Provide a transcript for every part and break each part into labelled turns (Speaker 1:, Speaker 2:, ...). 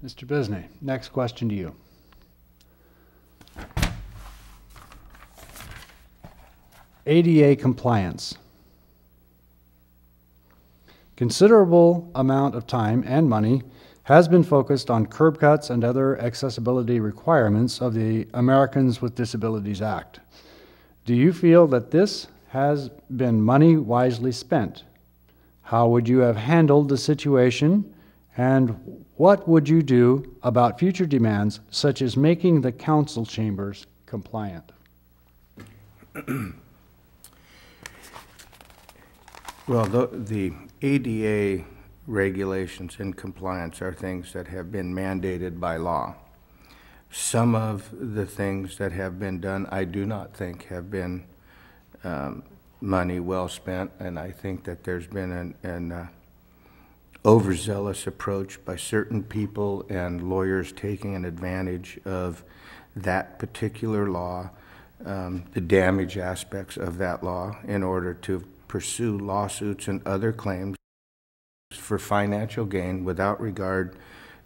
Speaker 1: Mr. Bisney, next question to you. ADA compliance. Considerable amount of time and money has been focused on curb cuts and other accessibility requirements of the Americans with Disabilities Act. Do you feel that this has been money wisely spent? How would you have handled the situation, and what would you do about future demands, such as making the council chambers compliant?
Speaker 2: Well, the ADA regulations and compliance are things that have been mandated by law. Some of the things that have been done, I do not think have been money well spent, and I think that there's been an overzealous approach by certain people and lawyers taking an advantage of that particular law, the damage aspects of that law, in order to pursue lawsuits and other claims for financial gain without regard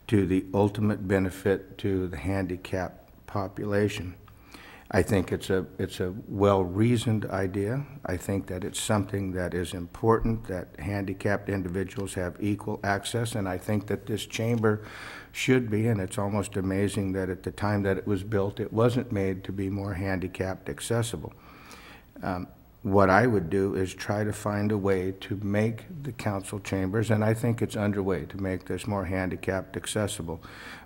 Speaker 2: to the ultimate benefit to the handicapped population. I think it's a well-reasoned idea. I think that it's something that is important, that handicapped individuals have equal access, and I think that this chamber should be, and it's almost amazing that at the time that it was built, it wasn't made to be more handicapped accessible. What I would do is try to find a way to make the council chambers, and I think it's underway to make this more handicapped accessible,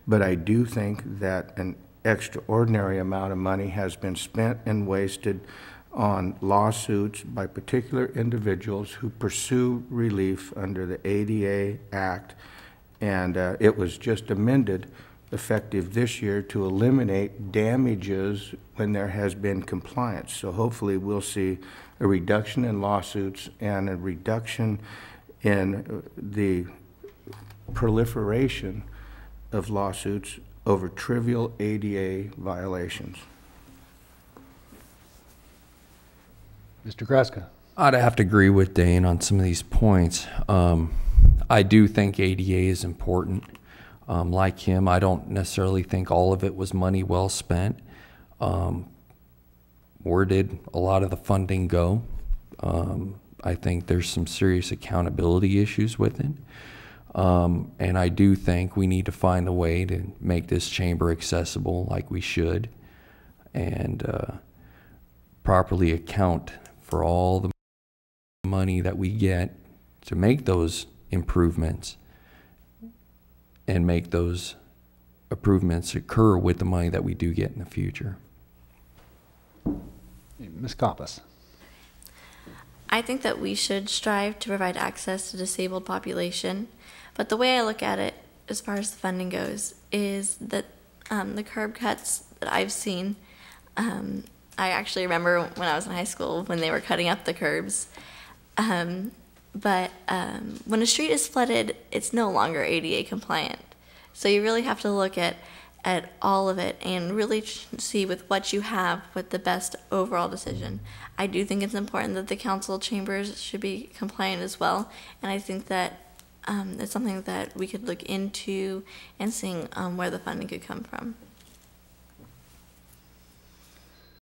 Speaker 2: but I do think that an extraordinary amount of money has been spent and wasted on lawsuits by particular individuals who pursue relief under the ADA Act, and it was just amended effective this year to eliminate damages when there has been compliance. So hopefully we'll see a reduction in lawsuits and a reduction in the proliferation of lawsuits over trivial ADA violations.
Speaker 1: Mr. Kreska.
Speaker 3: I'd have to agree with Dane on some of these points. I do think ADA is important. Like him, I don't necessarily think all of it was money well spent. Where did a lot of the funding go? I think there's some serious accountability issues with it. And I do think we need to find a way to make this chamber accessible like we should, and properly account for all the money that we get to make those improvements, and make those improvements occur with the money that we do get in the future.
Speaker 1: Ms. Koppas.
Speaker 4: I think that we should strive to provide access to the disabled population, but the way I look at it as far as the funding goes is that the curb cuts that I've seen, I actually remember when I was in high school when they were cutting up the curbs, but when a street is flooded, it's no longer ADA compliant. So you really have to look at all of it and really see with what you have what the best overall decision. I do think it's important that the council chambers should be compliant as well, and I think that it's something that we could look into and seeing where the funding could come from.